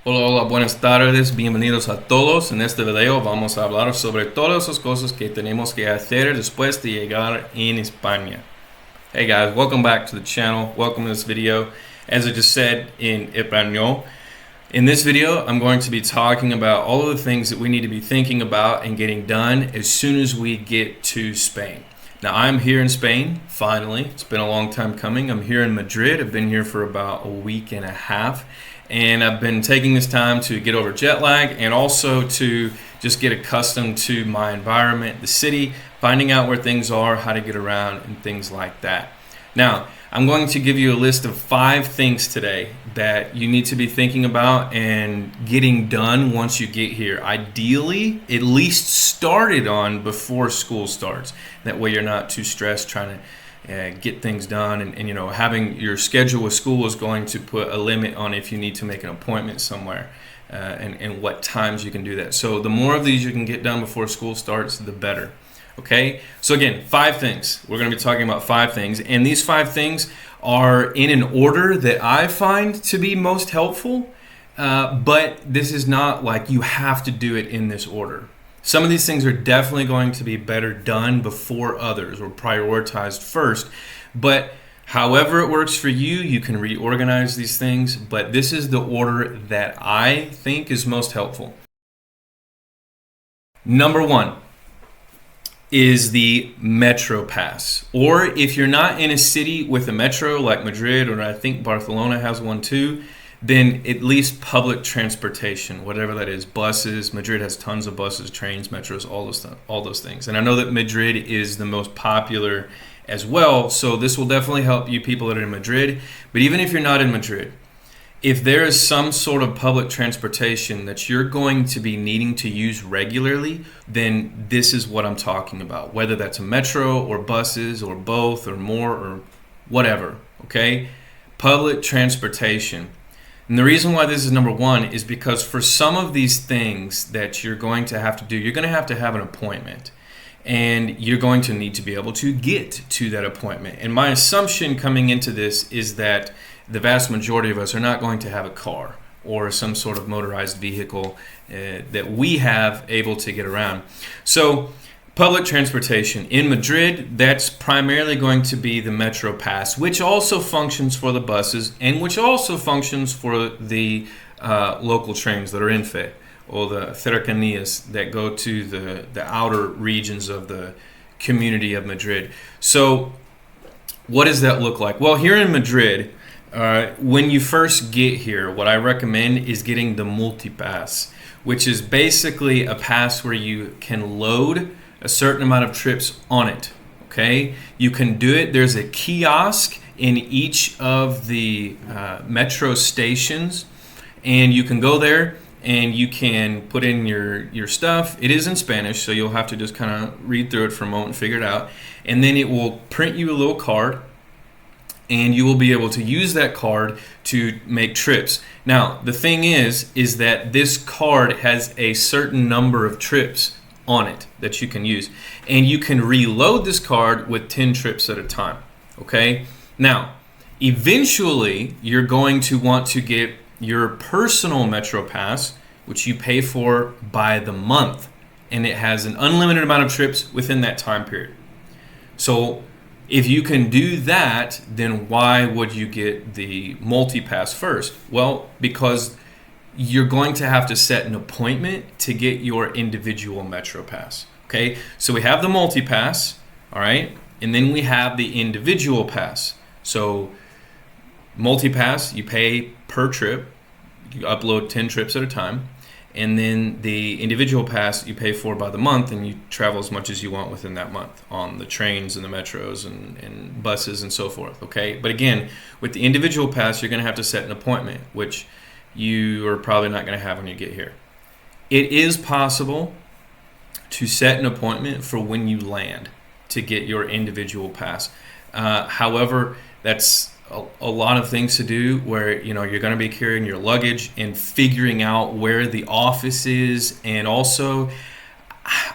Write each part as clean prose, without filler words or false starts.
Hola, hola, buenas tardes, bienvenidos a todos. En este video vamos a hablar sobre todas las cosas que tenemos que hacer después de llegar en España. Hey guys, welcome back to the channel. Welcome to this video. As I just said in Español, in this video I'm going to be talking about all of the things that we need to be thinking about and getting done as soon as we get to Spain. Now I'm here in Spain, finally. It's been a long time coming. I'm here in Madrid. I've been here for about a week and a half. And I've been taking this time to get over jet lag and also to just get accustomed to my environment, the city, finding out where things are, how to get around, and things like that. Now, I'm going to give you a list of 5 things today that you need to be thinking about and getting done once you get here. Ideally, at least started on before school starts. That way you're not too stressed trying to get things done, and you know, having your schedule with school is going to put a limit on if you need to make an appointment somewhere, and what times you can do that. So the more of these you can get done before school starts, the better. Okay, so again, 5 things. We're going to be talking about 5 things, and these 5 things are in an order that I find to be most helpful, but this is not like you have to do it in this order. Some of these things are definitely going to be better done before others or prioritized first, but however it works for you, you can reorganize these things, but this is the order that I think is most helpful. Number 1 is the Metro Pass. Or if you're not in a city with a metro like Madrid, or I think Barcelona has one too, then at least public transportation, whatever that is, buses. Madrid has tons of buses, trains, metros, all those things. And I know that Madrid is the most popular as well, so this will definitely help you people that are in Madrid. But even if you're not in Madrid, if there is some sort of public transportation that you're going to be needing to use regularly, then this is what I'm talking about. Whether that's a metro or buses or both or more or whatever, okay? Public transportation. And the reason why this is number 1 is because for some of these things that you're going to have to do, you're going to have an appointment. And you're going to need to be able to get to that appointment. And my assumption coming into this is that the vast majority of us are not going to have a car or some sort of motorized vehicle that we have able to get around. So public transportation in Madrid, that's primarily going to be the Metro Pass, which also functions for the buses and which also functions for the local trains that are in Fe, or the cercanías that go to the outer regions of the community of Madrid. So what does that look like? Well, here in Madrid, when you first get here, what I recommend is getting the multi-pass, which is basically a pass where you can load a certain amount of trips on it. Okay, you can do it. There's a kiosk in each of the metro stations, and you can go there and you can put in your stuff. It is in Spanish, so you'll have to just kind of read through it for a moment and figure it out, and then it will print you a little card, and you will be able to use that card to make trips. Now, the thing is that this card has a certain number of trips on it that you can use, and you can reload this card with 10 trips at a time. Okay, now eventually you're going to want to get your personal Metro Pass, which you pay for by the month, and it has an unlimited amount of trips within that time period. So if you can do that, then why would you get the multi-pass first? Well, because you're going to have to set an appointment to get your individual Metro Pass. Okay, so we have the multi-pass, all right, and then we have the individual pass. So multi-pass, you pay per trip, you upload 10 trips at a time, and then the individual pass you pay for by the month, and you travel as much as you want within that month on the trains and the metros and buses and so forth. Okay, but again, with the individual pass, you're going to have to set an appointment, which you are probably not going to have when you get here. It is possible to set an appointment for when you land to get your individual pass. However, that's a lot of things to do where, you know, you're going to be carrying your luggage and figuring out where the office is, and also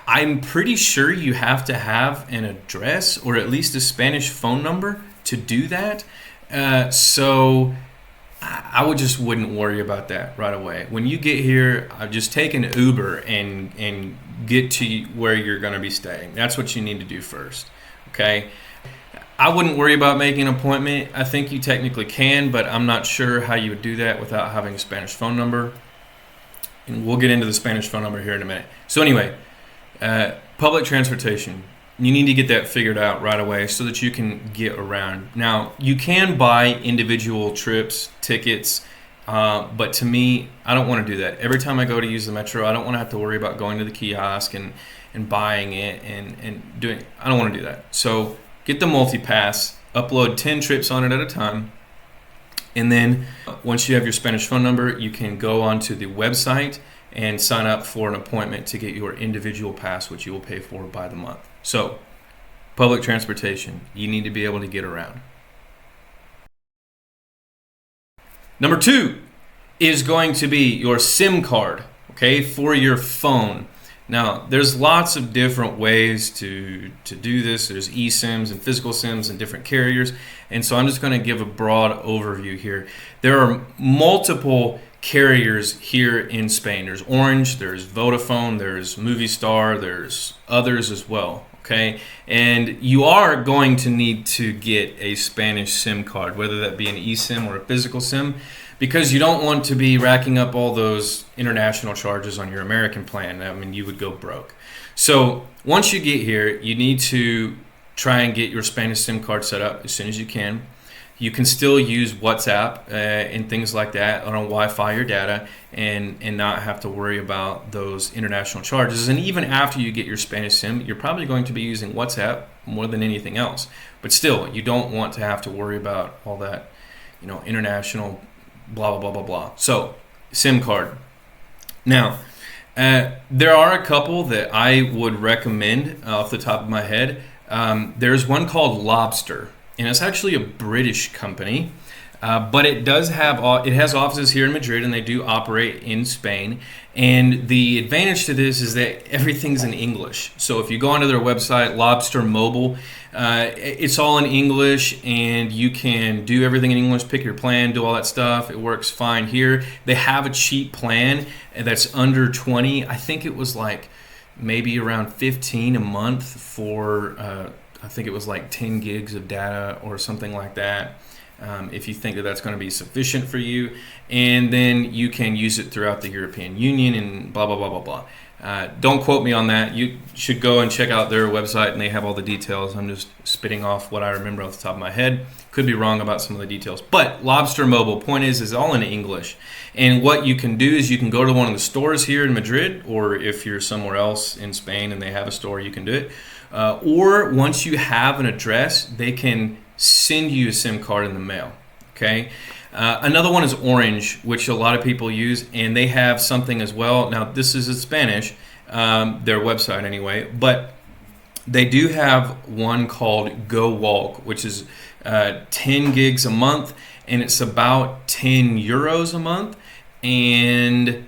I'm pretty sure you have to have an address or at least a Spanish phone number to do that. So I would just wouldn't worry about that right away. When you get here, just take an Uber and get to where you're going to be staying. That's what you need to do first. Okay. I wouldn't worry about making an appointment. I think you technically can, but I'm not sure how you would do that without having a Spanish phone number. And we'll get into the Spanish phone number here in a minute. So anyway, public transportation. You need to get that figured out right away so that you can get around. Now, you can buy individual trips, tickets, but to me, I don't want to do that. Every time I go to use the metro, I don't want to have to worry about going to the kiosk and buying it and doing it. I don't want to do that. So get the multi-pass, upload 10 trips on it at a time, and then once you have your Spanish phone number, you can go onto the website and sign up for an appointment to get your individual pass, which you will pay for by the month. So, public transportation, you need to be able to get around. Number 2 is going to be your SIM card, okay, for your phone. Now, there's lots of different ways to do this. There's eSIMs and physical SIMs and different carriers. And so I'm just going to give a broad overview here. There are multiple carriers here in Spain. There's Orange, there's Vodafone, there's Movistar, there's others as well. Okay, and you are going to need to get a Spanish SIM card, whether that be an eSIM or a physical SIM, because you don't want to be racking up all those international charges on your American plan. I mean, you would go broke. So once you get here, you need to try and get your Spanish SIM card set up as soon as you can. You can still use WhatsApp and things like that on Wi-Fi or data and not have to worry about those international charges. And even after you get your Spanish SIM, you're probably going to be using WhatsApp more than anything else. But still, you don't want to have to worry about all that, international blah, blah, blah, blah, blah. So, SIM card. Now, there are a couple that I would recommend off the top of my head. There's one called Lobster. And it's actually a British company, but it has offices here in Madrid, and they do operate in Spain. And the advantage to this is that everything's in English. So if you go onto their website, Lobster Mobile, it's all in English, and you can do everything in English, pick your plan, do all that stuff. It works fine here. They have a cheap plan that's under 20. I think it was like maybe around 15 a month for I think it was like 10 gigs of data or something like that, if you think that that's going to be sufficient for you. And then you can use it throughout the European Union and blah, blah, blah, blah, blah. Don't quote me on that. You should go and check out their website, and they have all the details. I'm just spitting off what I remember off the top of my head. Could be wrong about some of the details. But Lobster Mobile, point is all in English. And what you can do is you can go to one of the stores here in Madrid, or if you're somewhere else in Spain and they have a store, you can do it. Or once you have an address, they can send you a SIM card in the mail. Okay. Another one is Orange, which a lot of people use, and they have something as well. Now, this is in Spanish, their website anyway, but they do have one called Go Walk, which is 10 gigs a month, and it's about 10 euros a month. And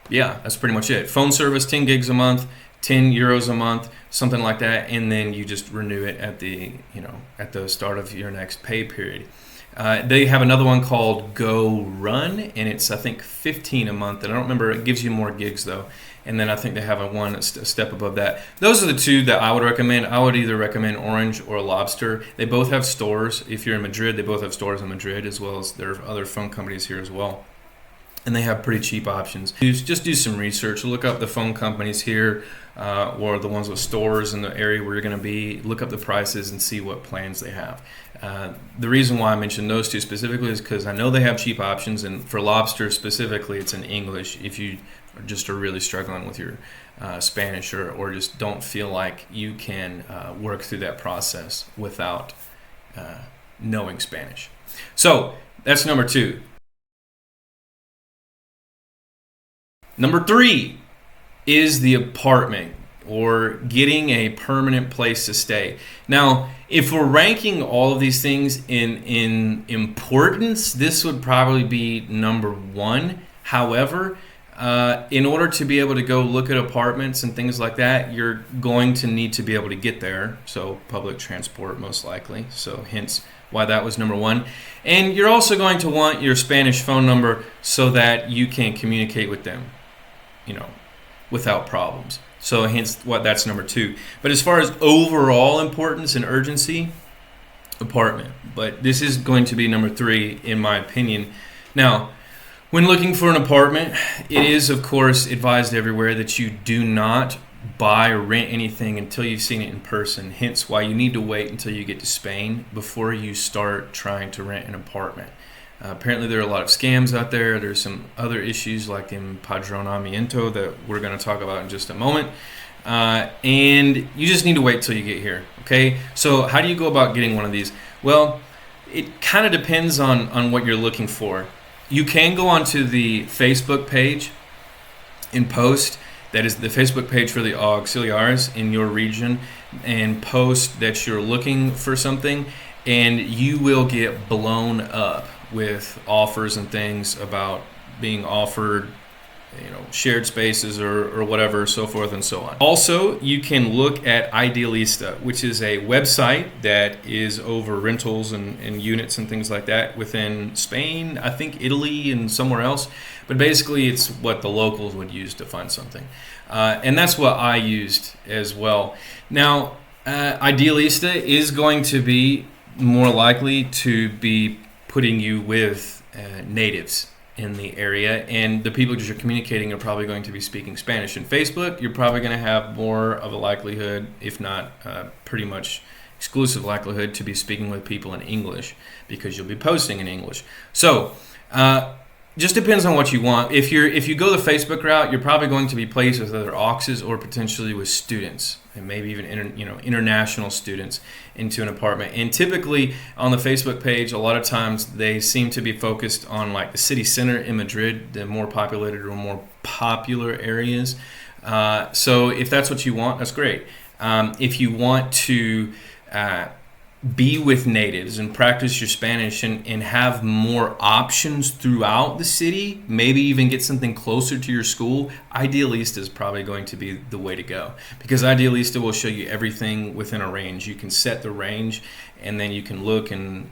yeah, that's pretty much it. Phone service, 10 gigs a month, 10 euros a month, something like that, and then you just renew it at the start of your next pay period. They have another one called Go Run, and it's I think 15 a month, and I don't remember. It gives you more gigs though, and then I think they have a step above that. Those are the two that I would recommend. I would either recommend Orange or Lobster. They both have stores. If you're in Madrid, they both have stores in Madrid, as well as there are other phone companies here as well. And they have pretty cheap options. Just do some research. Look up the phone companies here, or the ones with stores in the area where you're going to be. Look up the prices and see what plans they have. The reason why I mentioned those two specifically is because I know they have cheap options, and for Lobster specifically, it's in English. If you just are really struggling with your Spanish, or just don't feel like you can work through that process without knowing Spanish. So that's number 2. Number 3 is the apartment, or getting a permanent place to stay. Now, if we're ranking all of these things in importance, this would probably be number 1. However, in order to be able to go look at apartments and things like that, you're going to need to be able to get there. So public transport, most likely. So hence why that was number one. And you're also going to want your Spanish phone number so that you can communicate with them, without problems. So hence what that's number two. But as far as overall importance and urgency, apartment. But this is going to be number three in my opinion. Now, when looking for an apartment, it is of course advised everywhere that you do not buy or rent anything until you've seen it in person. Hence why you need to wait until you get to Spain before you start trying to rent an apartment. Apparently there are a lot of scams out there. There's some other issues like empadronamiento that we're going to talk about in just a moment. And you just need to wait till you get here. Okay, so how do you go about getting one of these? Well, it kind of depends on what you're looking for. You can go onto the Facebook page and post, that is the Facebook page for the auxiliares in your region, and post that you're looking for something, and you will get blown up with offers and things about being offered shared spaces or whatever, so forth and so on. Also, you can look at Idealista, which is a website that is over rentals and units and things like that within Spain, I think Italy and somewhere else. But basically, it's what the locals would use to find something. And that's what I used as well. Now, Idealista is going to be more likely to be putting you with natives in the area, and the people that you're communicating are probably going to be speaking Spanish. In Facebook, you're probably going to have more of a likelihood, if not pretty much exclusive likelihood, to be speaking with people in English because you'll be posting in English. So just depends on what you want. If you go the Facebook route, you're probably going to be placed with other auxes or potentially with students, and maybe even international students into an apartment. And typically on the Facebook page, a lot of times they seem to be focused on like the city center in Madrid, the more populated or more popular areas. So if that's what you want, that's great. If you want to be with natives and practice your Spanish and have more options throughout the city, maybe even get something closer to your school, Idealista is probably going to be the way to go, because Idealista will show you everything within a range. You can set the range, and then you can look and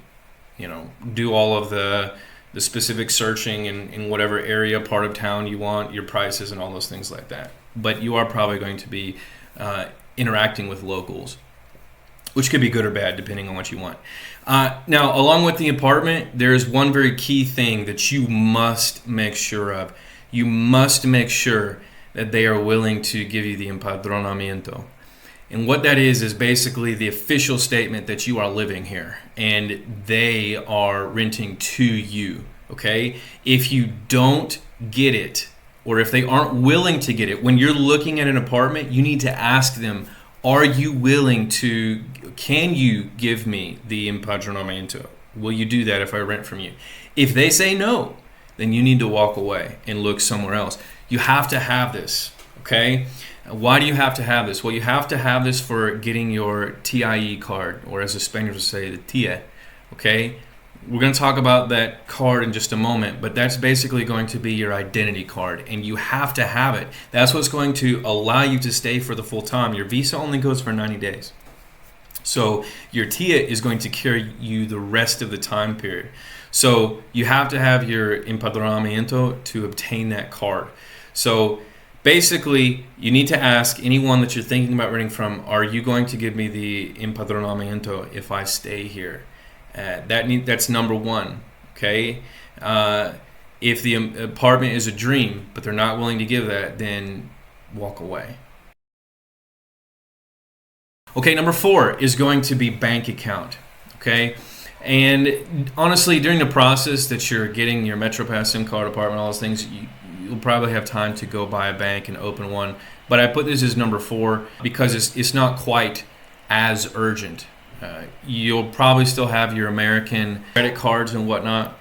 do all of the specific searching in whatever area, part of town you want, your prices and all those things like that. But you are probably going to be interacting with locals, which could be good or bad depending on what you want. Now, along with the apartment, there's one very key thing that you must make sure of. You must make sure that they are willing to give you the empadronamiento. And what that is basically the official statement that you are living here and they are renting to you, okay? If you don't get it, or if they aren't willing to get it, when you're looking at an apartment, you need to ask them, are you willing to, can you give me the empadronamiento? Will you do that if I rent from you? If they say no, then you need to walk away and look somewhere else. You have to have this, okay? Why do you have to have this? Well, you have to have this for getting your TIE card, or as the Spaniards would say, the TIE, okay? We're going to talk about that card in just a moment, but that's basically going to be your identity card, and you have to have it. That's what's going to allow you to stay for the full time. Your visa only goes for 90 days. So your TIA is going to carry you the rest of the time period. So you have to have your empadronamiento to obtain that card. So basically, you need to ask anyone that you're thinking about renting from, are you going to give me the empadronamiento if I stay here? That's number one, okay? If the apartment is a dream, but they're not willing to give that, then walk away. Okay, number 4 is going to be bank account, okay? And honestly, during the process that you're getting your MetroPass, SIM card, apartment, all those things, you'll probably have time to go buy a bank and open one. But I put this as number 4 because it's not quite as urgent. You'll probably still have your American credit cards and whatnot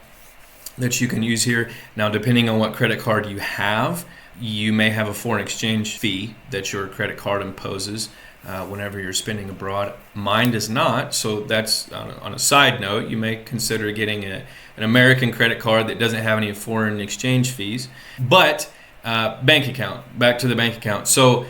that you can use here. Now, depending on what credit card you have, you may have a foreign exchange fee that your credit card imposes whenever you're spending abroad. Mine does not, so that's on a side note. You may consider getting an American credit card that doesn't have any foreign exchange fees. But Bank account. Back to the bank account. So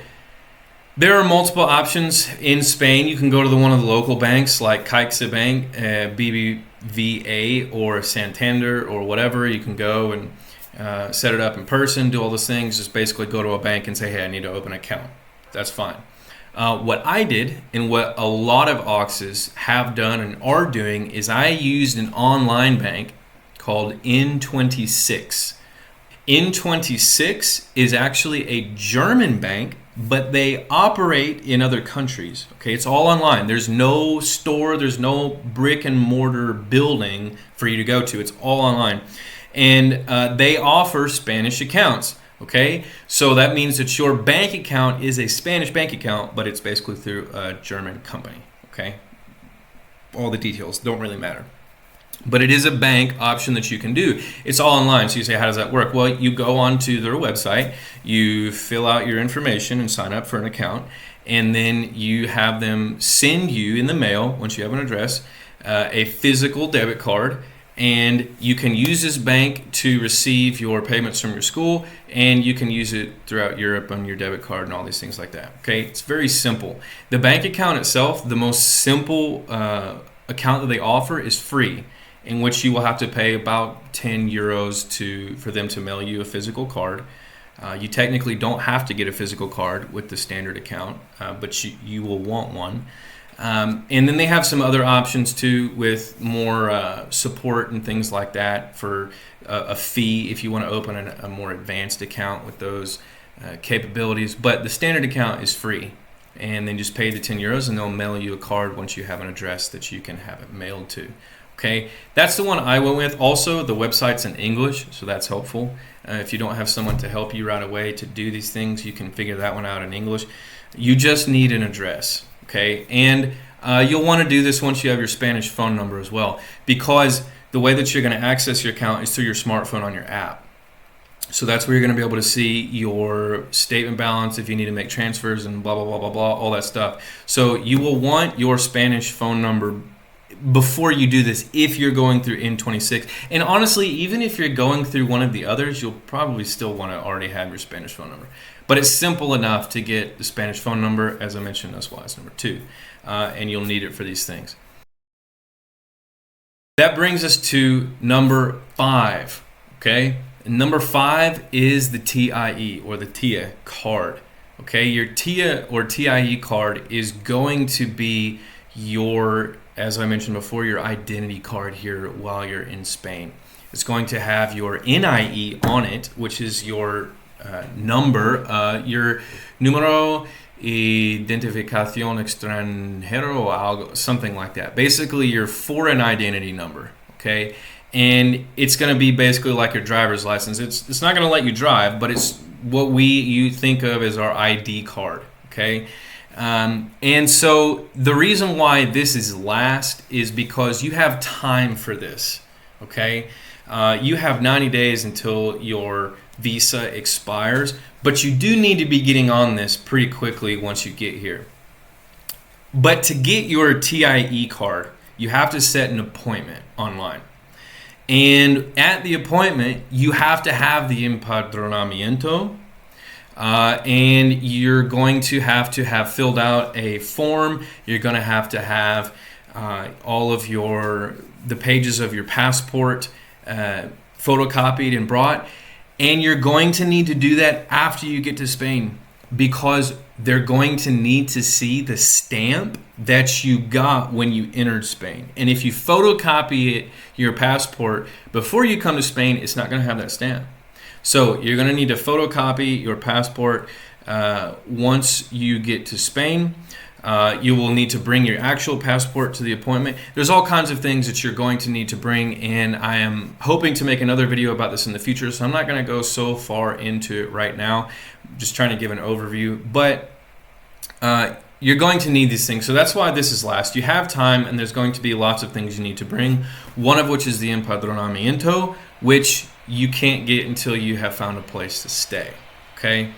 there are multiple options in Spain. You can go to one of the local banks like CaixaBank, BBVA, or Santander, or whatever. You can go and set it up in person, do all those things. Just basically go to a bank and say, hey, I need to open an account. That's fine. What I did, and what a lot of Auxes have done and are doing, is I used an online bank called N26. N26 is actually a German bank, but they operate in other countries. Okay, it's all online. There's no store, there's no brick and mortar building for you to go to. It's all online. And they offer Spanish accounts. Okay, so that means that your bank account is a Spanish bank account, but it's basically through a German company. Okay, all the details don't really matter. But it is a bank option that you can do. It's all online. So you say, how does that work? Well, you go onto their website, you fill out your information and sign up for an account, and then you have them send you in the mail, once you have an address, a physical debit card, and you can use this bank to receive your payments from your school, and you can use it throughout Europe on your debit card and all these things like that. Okay, it's very simple. The bank account itself, the most simple account that they offer, is free, in which you will have to pay about 10 euros for them to mail you a physical card. You technically don't have to get a physical card with the standard account, but you will want one. And then they have some other options too, with more support and things like that for a fee if you want to open a more advanced account with those capabilities. But the standard account is free, and then just pay the 10 euros and they'll mail you a card once you have an address that you can have it mailed to. Okay, that's the one I went with. Also, the website's in English, so that's helpful. If you don't have someone to help you right away to do these things, you can figure that one out in English. You just need an address, okay? And you'll want to do this once you have your Spanish phone number as well, because the way that you're going to access your account is through your smartphone on your app. So that's where you're going to be able to see your statement balance if you need to make transfers and blah, blah, blah, blah, blah, all that stuff. So you will want your Spanish phone number before you do this if you're going through N26. And honestly, even if you're going through one of the others, you'll probably still want to already have your Spanish phone number. But it's simple enough to get the Spanish phone number, as I mentioned, as well as number 2. And you'll need it for these things. That brings us to number 5. Okay? And number 5 is the TIE, or the TIA card. Okay? Your TIA or TIE card is going to be your, as I mentioned before, your identity card here while you're in Spain. It's going to have your NIE on it, which is your number, your número identificación extranjero, or algo, something like that. Basically, your foreign identity number. Okay, and it's going to be basically like your driver's license. It's not going to let you drive, but it's what you think of as our ID card. Okay. And so the reason why this is last is because you have time for this, okay? You have 90 days until your visa expires, but you do need to be getting on this pretty quickly once you get here. But to get your TIE card, you have to set an appointment online. And at the appointment, you have to have the empadronamiento, and you're going to have filled out a form. You're going to have all of the pages of your passport photocopied and brought, and you're going to need to do that after you get to Spain, because they're going to need to see the stamp that you got when you entered Spain. And if you photocopy your passport before you come to Spain, it's not going to have that stamp. So you're going to need to photocopy your passport once you get to Spain. You will need to bring your actual passport to the appointment. There's all kinds of things that you're going to need to bring, and I am hoping to make another video about this in the future, so I'm not going to go so far into it right now. I'm just trying to give an overview, but you're going to need these things, so that's why this is last. You have time, and there's going to be lots of things you need to bring, one of which is the empadronamiento, which you can't get until you have found a place to stay, okay?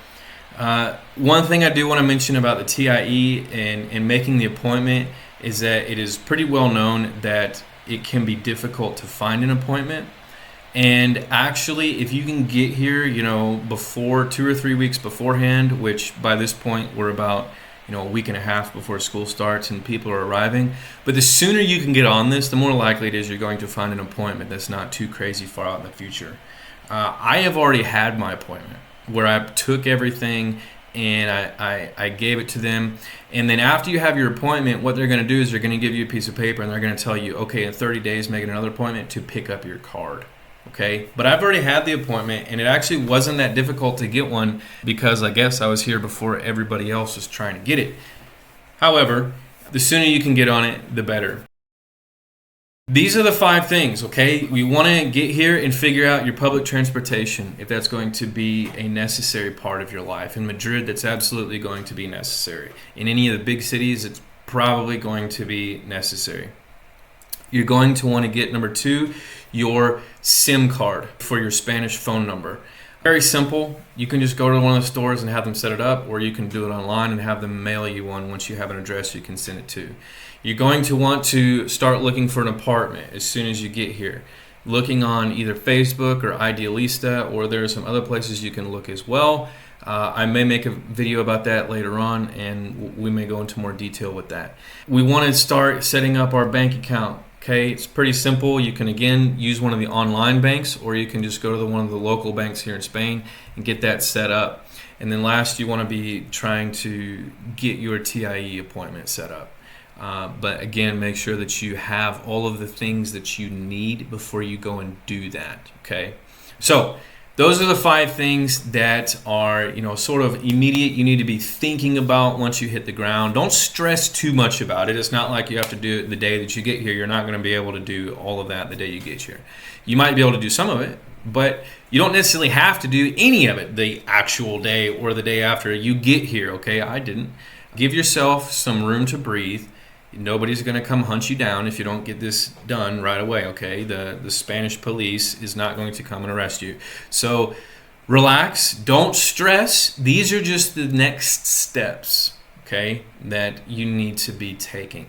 One thing I do want to mention about the TIE and making the appointment is that it is pretty well known that it can be difficult to find an appointment. And actually, if you can get here, before 2 or 3 weeks beforehand, which by this point we're about, a week and a half before school starts and people are arriving. But the sooner you can get on this, the more likely it is you're going to find an appointment that's not too crazy far out in the future. I have already had my appointment where I took everything and I gave it to them. And then after you have your appointment, what they're going to do is they're going to give you a piece of paper and they're going to tell you, okay, in 30 days, make another appointment to pick up your card. Okay, but I've already had the appointment and it actually wasn't that difficult to get one because I guess I was here before everybody else was trying to get it. However, the sooner you can get on it, the better. These are the 5 things, okay? We want to get here and figure out your public transportation, if that's going to be a necessary part of your life. In Madrid, that's absolutely going to be necessary. In any of the big cities, it's probably going to be necessary. You're going to want to get, number 2, your SIM card for your Spanish phone number. Very simple. You can just go to one of the stores and have them set it up, or you can do it online and have them mail you one once you have an address you can send it to. You're going to want to start looking for an apartment as soon as you get here. Looking on either Facebook or Idealista, or there are some other places you can look as well. I may make a video about that later on, and we may go into more detail with that. We want to start setting up our bank account. Okay, it's pretty simple. You can again use one of the online banks, or you can just go to one of the local banks here in Spain and get that set up. And then last, you want to be trying to get your TIE appointment set up. But again, make sure that you have all of the things that you need before you go and do that. Okay, so those are the 5 things that are, sort of immediate. You need to be thinking about once you hit the ground. Don't stress too much about it. It's not like you have to do it the day that you get here. You're not going to be able to do all of that the day you get here. You might be able to do some of it, but you don't necessarily have to do any of it the actual day or the day after you get here. Okay, I didn't. Give yourself some room to breathe. Nobody's going to come hunt you down if you don't get this done right away, okay? The Spanish police is not going to come and arrest you. So relax, don't stress. These are just the next steps, okay, that you need to be taking.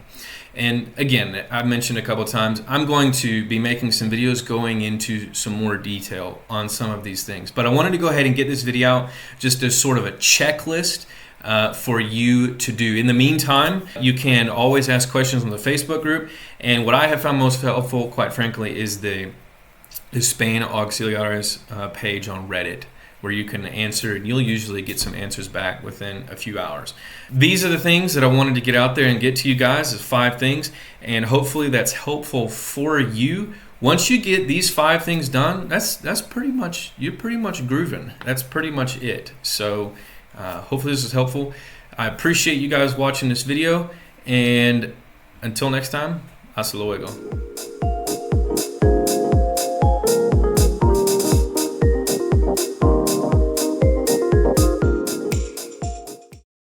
And again, I've mentioned a couple of times, I'm going to be making some videos going into some more detail on some of these things. But I wanted to go ahead and get this video out just as sort of a checklist for you to do. In the meantime, you can always ask questions on the Facebook group, and what I have found most helpful, quite frankly, is the Spain Auxiliares page on Reddit, where you can answer, and you'll usually get some answers back within a few hours. These are the things that I wanted to get out there and get to you guys, as 5 things, and hopefully that's helpful for you. Once you get these 5 things done, that's pretty much, you're pretty much grooving. That's pretty much it. So hopefully this is helpful. I appreciate you guys watching this video, and until next time, hasta luego.